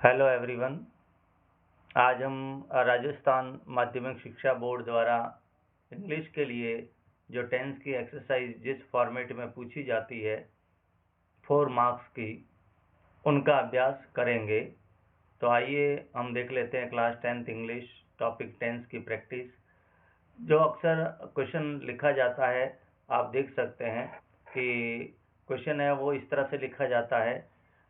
Hello everyone. आज हम राजस्थान माध्यमिक शिक्षा बोर्ड द्वारा इंग्लिश के लिए जो टेंस की एक्सरसाइज जिस फॉर्मेट में पूछी जाती है 4 मार्क्स की, उनका अभ्यास करेंगे। तो आइए हम देख लेते हैं class 10th English topic tense की प्रैक्टिस। जो अक्सर क्वेश्चन लिखा जाता है, आप देख सकते हैं कि क्वेश्चन है वो इस तरह से लिखा जाता है,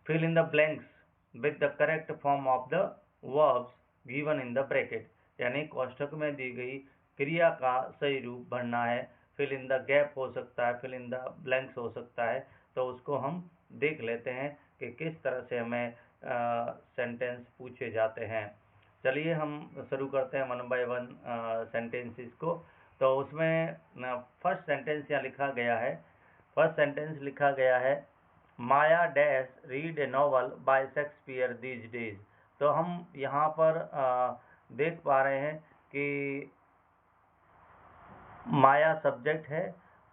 fill in the blanks with the correct form of the verbs given in the bracket. यानी कोष्ठक में दी गई क्रिया का सही रूप भरना है। फिल इन द गैप हो सकता है, फिल इन द ब्लैंक्स हो सकता है। तो उसको हम देख लेते हैं कि किस तरह से हमें सेंटेंस पूछे जाते हैं। चलिए हम शुरू करते हैं 1 by 1 सेंटेंसेस को। तो उसमें फर्स्ट सेंटेंस यहाँ लिखा गया है। फर्स्ट सेंटेंस लिखा गया है, Maya dash read a novel by Shakespeare these days. तो हम यहाँ पर देख पा रहे हैं कि माया सब्जेक्ट है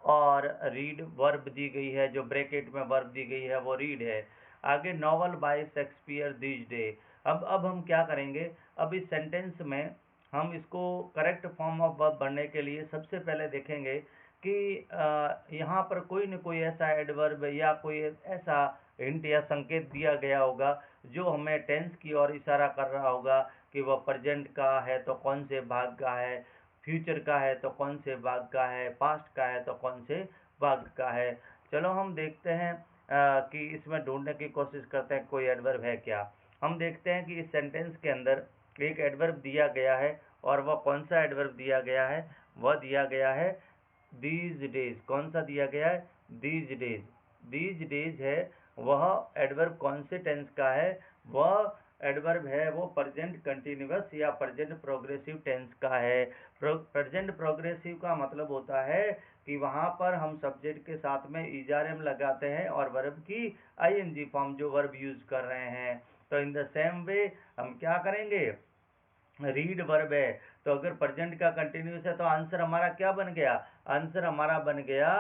और रीड वर्ब दी गई है, जो ब्रैकेट में वर्ब दी गई है वो रीड है। आगे novel by Shakespeare these day. अब हम क्या करेंगे, अब इस सेंटेंस में हम इसको करेक्ट फॉर्म ऑफ वर्ब भरने के लिए सबसे पहले देखेंगे कि यहाँ पर कोई न कोई ऐसा एडवर्ब या कोई ऐसा हिंट या संकेत दिया गया होगा जो हमें टेंस की ओर इशारा कर रहा होगा कि वह प्रेजेंट का है तो कौन से भाग का है, फ्यूचर का है तो कौन से भाग का है, पास्ट का है तो कौन से भाग का है। चलो हम देखते हैं कि इसमें ढूंढने की कोशिश करते हैं कोई एडवर्ब है क्या। हम देखते हैं कि इस सेंटेंस के अंदर एक एडवर्ब दिया गया है, और वह कौन सा एडवर्ब दिया गया है, वह दिया गया है दीज डेज। कौन सा दिया गया है, दीज डेज। दीज डेज है वह एडवर्ब कौन से टेंस का है, वह एडवर्ब है वो प्रेजेंट कंटिन्यूअस या प्रेजेंट प्रोग्रेसिव टेंस का है। प्रेजेंट प्रोग्रेसिव का मतलब होता है कि वहां पर हम सब्जेक्ट के साथ में ईजारम लगाते हैं और वर्ब की आईएनजी फॉर्म जो वर्ब यूज कर रहे हैं। तो इन द सेम वे हम क्या करेंगे, रीड वर्ब है तो अगर प्रेजेंट का कंटिन्यूस है तो आंसर हमारा क्या बन गया, आंसर हमारा बन गया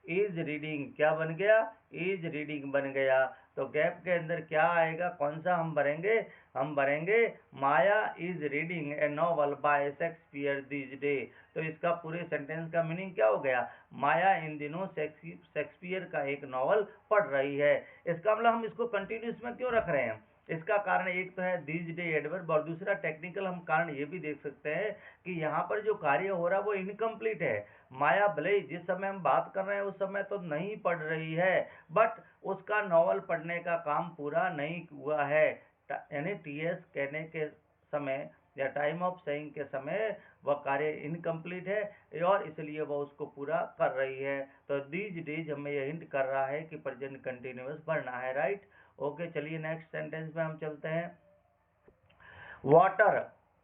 इज रीडिंग। क्या बन गया, इज रीडिंग बन गया। तो गैप के अंदर क्या आएगा, कौन सा हम भरेंगे, हम भरेंगे Maya is reading a novel by Shakespeare these day. तो इसका पूरे सेंटेंस का मीनिंग क्या हो गया, माया इन दिनों शेक्सपियर का एक नॉवल पढ़ रही है। इसका मतलब हम इसको कंटिन्यूस में क्यों रख रहे हैं, इसका कारण एक तो है दीज डे एडवर्ब, और दूसरा टेक्निकल हम कारण ये भी देख सकते हैं कि यहाँ पर जो कार्य हो रहा है वो इनकम्प्लीट है। माया भले ही जिस समय हम बात कर रहे हैं उस समय तो नहीं पढ़ रही है, बट उसका नॉवल पढ़ने का काम पूरा नहीं हुआ है। यानी टीएस कहने के समय या टाइम ऑफ सेइंग के समय वह कार्य इनकम्प्लीट है और इसलिए वह उसको पूरा कर रही है। तो दीज डेज हमें यह हिंट कर रहा है कि प्रेजेंट कंटिन्यूअस भरना है, राइट। ओके, चलिए नेक्स्ट सेंटेंस में हम चलते हैं। Water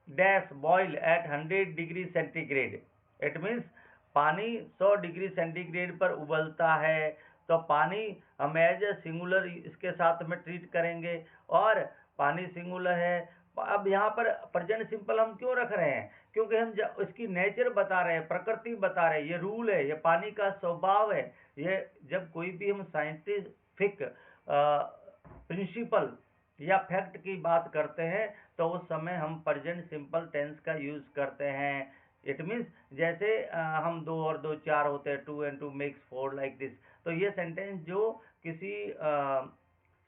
dash boil at 100 degree centigrade. It means पानी 100 डिग्री सेंटीग्रेड पर उबलता है। तो पानी हम एज ए सिंगुलर इसके साथ में ट्रीट करेंगे और पानी सिंगुलर है। अब यहाँ पर प्रेजेंट सिंपल हम क्यों रख रहे हैं, क्योंकि हम इसकी नेचर बता रहे हैं, प्रकृति बता रहे हैं, ये रूल है, ये पानी का स्वभाव है। ये जब कोई भी हम साइंटिफिक प्रिंसिपल या फैक्ट की बात करते हैं तो उस समय हम प्रेजेंट सिंपल टेंस का यूज करते हैं। इट मीन्स जैसे हम 2 और 2 4 होते हैं, 2 and 2 makes 4 लाइक दिस। तो ये सेंटेंस जो किसी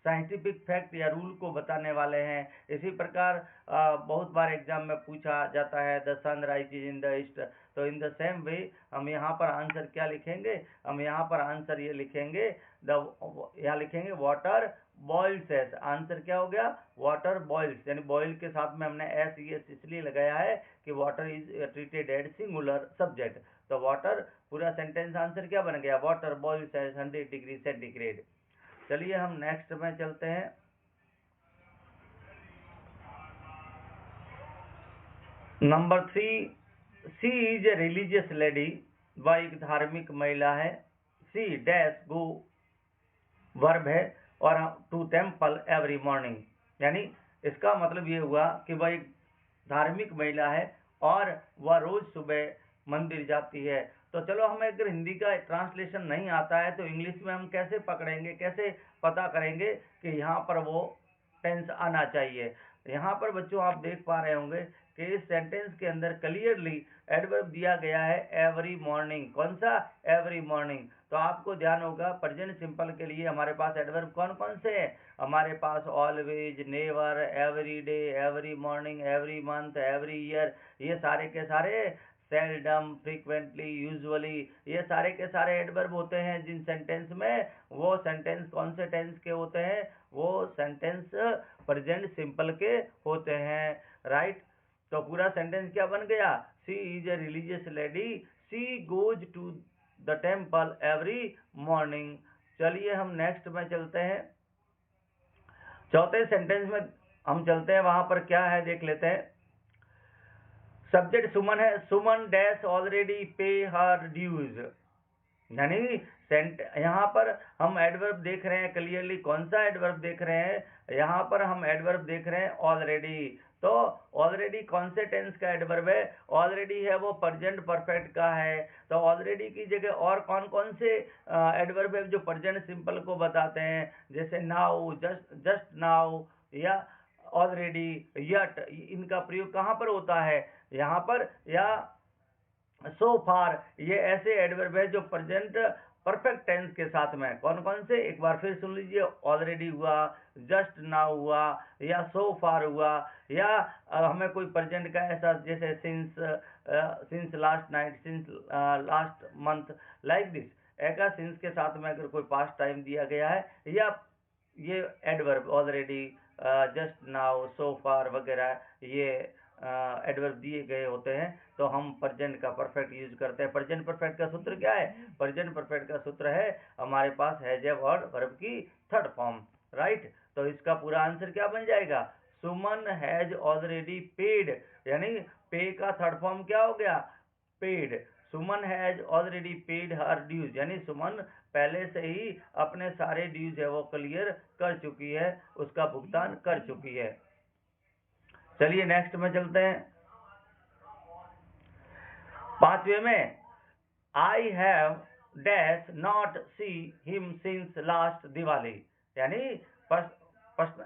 साइंटिफिक फैक्ट या रूल को बताने वाले हैं। इसी प्रकार बहुत बार एग्जाम में पूछा जाता है the sun rises in the east. तो इन द सेम वे हम यहाँ पर आंसर क्या लिखेंगे, हम यहाँ पर आंसर ये लिखेंगे यहाँ लिखेंगे वाटर बॉइल्स एस। आंसर क्या हो गया, वाटर बॉइल्स। यानी बॉइल के साथ में हमने एस एस इसलिए लगाया है कि water is treated as singular subject. तो वाटर पूरा सेंटेंस आंसर क्या बन गया, water boils at 100 degree centigrade. चलिए हम नेक्स्ट में चलते हैं। Number 3, she is a religious lady. वह एक धार्मिक महिला है। सी डैश गो वर्ब है और टू टेम्पल एवरी मॉर्निंग। यानी इसका मतलब ये हुआ कि वह एक धार्मिक महिला है और वह रोज सुबह मंदिर जाती है। तो चलो हमें अगर हिंदी का ट्रांसलेशन नहीं आता है तो इंग्लिश में हम कैसे पकड़ेंगे, कैसे पता करेंगे कि यहाँ पर वो टेंस आना चाहिए। यहाँ पर बच्चों आप देख पा रहे होंगे कि इस सेंटेंस के अंदर क्लियरली एडवर्ब दिया गया है एवरी मॉर्निंग। कौन सा? Every morning. तो आपको ध्यान होगा प्रेजेंट सिंपल के लिए हमारे पास एडवर्ब कौन कौन से हैं? हमारे पास always, never, every day, every morning, every month, every year, ये सारे के सारे, सेल्डम, फ्रीक्वेंटली, यूजुअली, ये सारे के सारे एडवर्ब होते हैं जिन सेंटेंस में। वो सेंटेंस कौन से टेंस के होते हैं? वो सेंटेंस प्रेजेंट सिंपल के होते हैं, राइट। तो पूरा सेंटेंस क्या बन गया? She is a religious lady, she goes to the temple every morning. चलिए हम नेक्स्ट में चलते हैं, चौथे सेंटेंस में हम चलते हैं। वहां पर क्या है देख लेते हैं। सब्जेक्ट सुमन है, सुमन डैश ऑलरेडी पे हर ड्यूज, यानी यहाँ पर हम एडवर्ब देख रहे हैं क्लियरली। कौन सा एडवर्ब देख रहे हैं? यहाँ पर हम एडवर्ब देख रहे हैं ऑलरेडी। तो ऑलरेडी कौन से टेंस का एडवर्ब है? ऑलरेडी है वो प्रेजेंट परफेक्ट का है। तो ऑलरेडी की जगह और कौन कौन से एडवर्ब है जो प्रेजेंट सिंपल को बताते हैं? जैसे नाउ, जस्ट नाउ, या ऑलरेडी, यट, इनका प्रयोग कहाँ पर होता है? यहाँ पर, या सो फार। ये ऐसे एडवर्ब है जो प्रेजेंट परफेक्ट टेंस के साथ में। कौन कौन से? एक बार फिर सुन लीजिए। ऑलरेडी हुआ, जस्ट नाउ हुआ, या सो फार हुआ, या हमें कोई प्रेजेंट का ऐसा जैसे since last night, since last month, like this. ऐसा सिंस के साथ में अगर कोई पास्ट टाइम दिया गया है, या ये एडवर्ब ऑलरेडी, जस्ट नाउ, सो फार वगैरह, ये एडवर्ब दिए गए होते हैं, तो हम प्रेजेंट का परफेक्ट यूज करते हैं। प्रेजेंट परफेक्ट का सूत्र क्या है? प्रेजेंट परफेक्ट का सूत्र है हमारे पास हैज ए वर्ड वर्ब की थर्ड फॉर्म, राइट। तो इसका पूरा आंसर क्या बन जाएगा? सुमन हैज ऑलरेडी पेड, यानी पे का थर्ड फॉर्म क्या हो गया? Paid. Suman has already paid her dues, यानी सुमन पहले से ही अपने सारे ड्यूज है वो क्लियर कर चुकी है, उसका भुगतान कर चुकी है। चलिए नेक्स्ट में चलते हैं। पांचवे में, I have dash not see him since last Diwali, यानी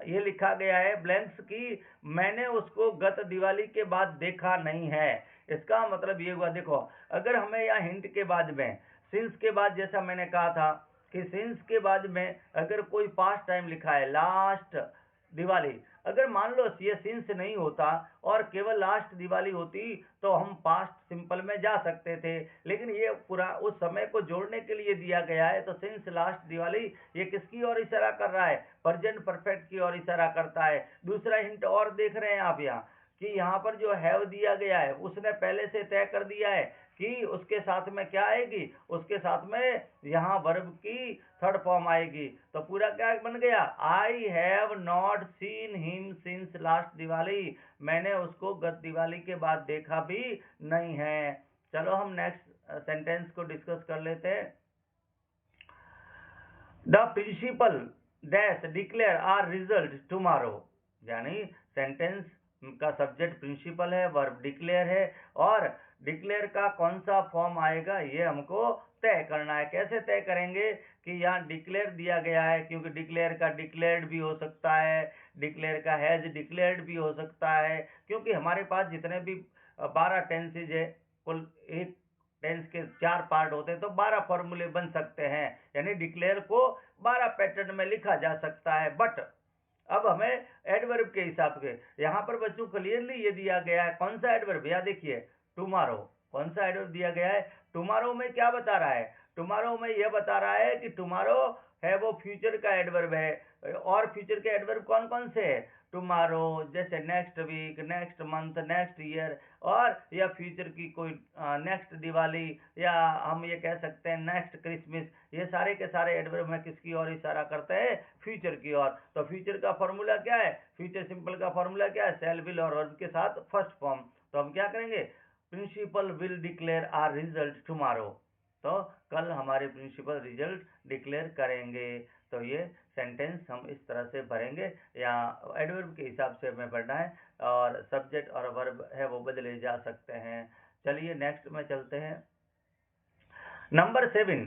ये लिखा गया है ब्लैंक्स की मैंने उसको गत दिवाली के बाद देखा नहीं है। इसका मतलब ये हुआ, देखो अगर हमें यहाँ हिंट के बाद में, सिंस के बाद, जैसा मैंने कहा था कि सिंस के बाद में अगर कोई पास्ट टाइम लिखा है, लास्ट दिवाली, अगर मान लो ये सिंस नहीं होता और केवल लास्ट दिवाली होती तो हम पास्ट सिंपल में जा सकते थे, लेकिन ये पूरा उस समय को जोड़ने के लिए दिया गया है। तो सिंस लास्ट दिवाली ये किसकी ओर इशारा कर रहा है? प्रेजेंट परफेक्ट की ओर इशारा करता है। दूसरा हिंट और देख रहे हैं आप यहाँ कि यहाँ पर जो हैव दिया गया है उसने पहले से तय कर दिया है कि उसके साथ में क्या आएगी? उसके साथ में यहाँ वर्ब की थर्ड फॉर्म आएगी। तो पूरा क्या बन गया? I have not seen him since last Diwali, मैंने उसको गत दिवाली के बाद देखा भी नहीं है। चलो हम नेक्स्ट सेंटेंस को डिस्कस कर लेते हैं। The principal dash declare our result tomorrow, यानी सेंटेंस का सब्जेक्ट प्रिंसिपल है, वर्ब डिक्लेयर है, और डिक्लेयर का कौन सा फॉर्म आएगा ये हमको तय करना है। कैसे तय करेंगे? कि यहाँ डिक्लेयर दिया गया है, क्योंकि डिक्लेयर का डिक्लेयर्ड भी हो सकता है, डिक्लेयर का हैज डिक्लेयर्ड भी हो सकता है, क्योंकि हमारे पास जितने भी 12 टेंसेज है, कुल एक टेंस के 4 पार्ट होते हैं, तो 12 फॉर्मूले बन सकते हैं, यानी डिक्लेयर को 12 पैटर्न में लिखा जा सकता है। बट अब हमें एडवर्ब के हिसाब से यहाँ पर बच्चों क्लियरली ये दिया गया है। कौन सा एडवर्ब? या देखिए टुमारो, कौन सा एडवर्ब दिया गया है? टुमारो में क्या बता रहा है? टुमारो में यह बता रहा है कि टुमारो है वो फ्यूचर का एडवर्ब है। और फ्यूचर के एडवर्ब कौन कौन से है? टुमारो, जैसे next week, next month, next year, और या फ्यूचर की कोई नेक्स्ट दिवाली, या हम ये कह सकते हैं नेक्स्ट क्रिसमस। ये सारे के सारे एडवर्ब में किसकी ओर इशारा करते हैं? फ्यूचर की ओर। तो फ्यूचर का फॉर्मूला क्या है? फ्यूचर सिंपल का फॉर्मूला क्या है? शैल, विल और वर्ब के साथ फर्स्ट फॉर्म। तो हम क्या करेंगे? Principal will declare our result tomorrow, तो कल हमारे प्रिंसिपल रिजल्ट डिक्लेयर करेंगे। तो ये सेंटेंस हम इस तरह से भरेंगे, या एडवर्ब के हिसाब से हमें पढ़ना है, और सब्जेक्ट और वर्ब है वो बदले जा सकते हैं। चलिए नेक्स्ट में चलते हैं। नंबर 7,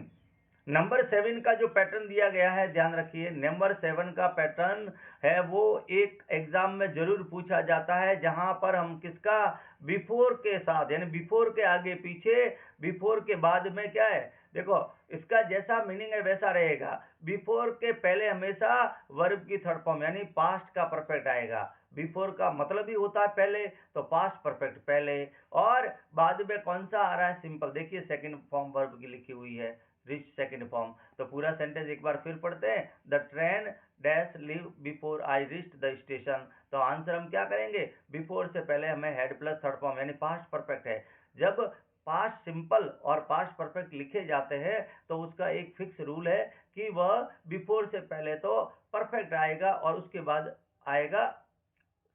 नंबर 7 का जो पैटर्न दिया गया है, ध्यान रखिए, नंबर 7 का पैटर्न है वो एक एग्जाम में जरूर पूछा जाता है, जहां पर हम किसका बिफोर के साथ, यानी बिफोर के आगे पीछे, बिफोर के बाद में क्या है, देखो इसका जैसा मीनिंग है वैसा रहेगा। बिफोर के पहले हमेशा वर्ब की थर्ड फॉर्म यानी पास्ट का परफेक्ट आएगा। बिफोर का मतलब ही होता है पहले, तो पास्ट परफेक्ट पहले, और बाद में कौन सा आ रहा है, सिंपल। देखिए सेकंड फॉर्म वर्ब की लिखी हुई है, रिच सेकंड फॉर्म। तो पूरा सेंटेंस एक बार फिर पढ़ते हैं, the train dash leave before I rich the station. तो आंसर हम क्या करेंगे, बिफोर से पहले हमें हेड प्लस थर्ड फॉर्म यानी पास्ट परफेक्ट है। जब पास्ट सिंपल और पास्ट परफेक्ट लिखे जाते हैं तो उसका एक फिक्स रूल है कि वह बिफोर से पहले तो परफेक्ट आएगा और उसके बाद आएगा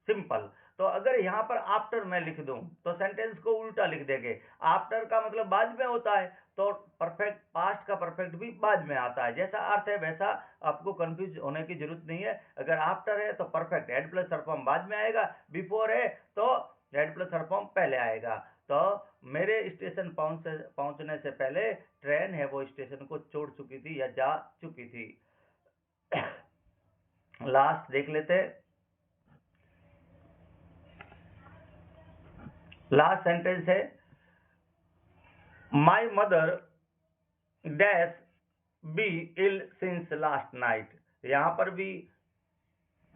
सिंपल। तो अगर यहाँ पर आफ्टर मैं लिख दूं तो सेंटेंस को उल्टा लिख देंगे। आफ्टर का मतलब बाद में होता है, तो परफेक्ट, पास्ट का परफेक्ट भी बाद में आता है। जैसा अर्थ है वैसा, आपको कंफ्यूज होने की जरूरत नहीं है। अगर आफ्टर है तो perfect head plus third form बाद में आएगा, बिफोर है तो हेड प्लस थर्ड फॉर्म पहले आएगा। तो मेरे स्टेशन पहुंचने से पहले ट्रेन है वो स्टेशन को छोड़ चुकी थी या जा चुकी थी। लास्ट देख लेते, लास्ट सेंटेंस है, my mother dash be ill since last night. यहां पर भी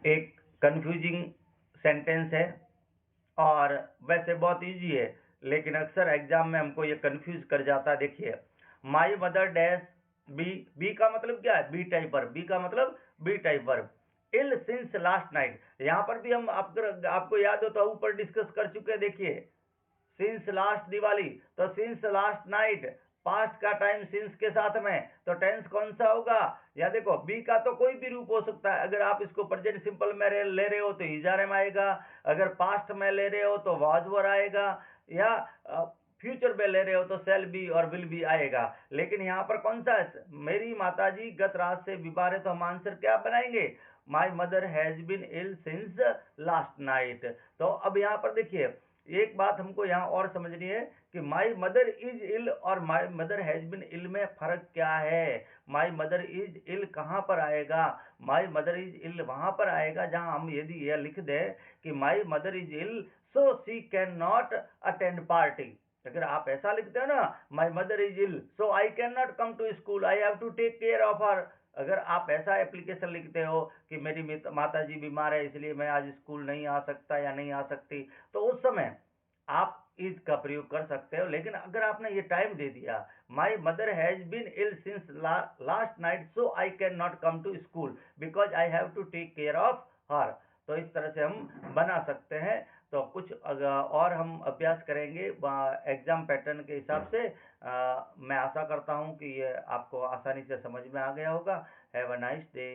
एक कंफ्यूजिंग सेंटेंस है और वैसे बहुत इजी है, लेकिन अक्सर एग्जाम में हमको ये कंफ्यूज कर जाता है। देखिए, my mother dash be, be का मतलब क्या है, बी टाइप वर्ब, बी का मतलब बी टाइप वर्ब। इल सिंस लास्ट नाइट, यहां पर भी हम आपको याद हो तो ऊपर डिस्कस कर चुके हैं। देखिए, सिंस लास्ट दिवाली, तो सिंस लास्ट नाइट, पास्ट का टाइम सिंस के साथ में, तो टेंस कौन सा होगा, या देखो बी का तो कोई भी रूप हो सकता है। अगर आप इसको प्रेजेंट सिंपल में ले रहे हो तो इजारे में आएगा, अगर पास्ट में ले रहे हो तो वाज वर आएगा, या फ्यूचर में ले रहे हो तो सेल बी और विल बी आएगा। लेकिन यहाँ पर कौन सा है, मेरी माताजी गत रात से बीमार है, तो हम आंसर क्या बनाएंगे, my mother has been ill since last night. तो अब यहाँ पर देखिए, एक बात हमको यहाँ और समझनी है कि माई मदर इज इल और माई मदर हैज बिन इल में फर्क क्या है। माई मदर इज इल कहाँ पर आएगा, माई मदर इज इल वहां पर आएगा जहां हम यदि यह लिख दे कि my mother is ill so she can not attend party. अगर आप ऐसा लिखते हो ना, my mother is ill so I can not come to school, I have to take care of her. अगर आप ऐसा एप्लीकेशन लिखते हो कि मेरी माता जी बीमार है इसलिए मैं आज स्कूल नहीं आ सकता या नहीं आ सकती, तो उस समय आप इज का प्रयोग कर सकते हो। लेकिन अगर आपने ये टाइम दे दिया, my mother has been ill since last night so I can not come to school because I have to take care of her, तो इस तरह से हम बना सकते हैं। तो कुछ और हम अभ्यास करेंगे एग्जाम पैटर्न के हिसाब से। मैं आशा करता हूं कि ये आपको आसानी से समझ में आ गया होगा। Have a nice day.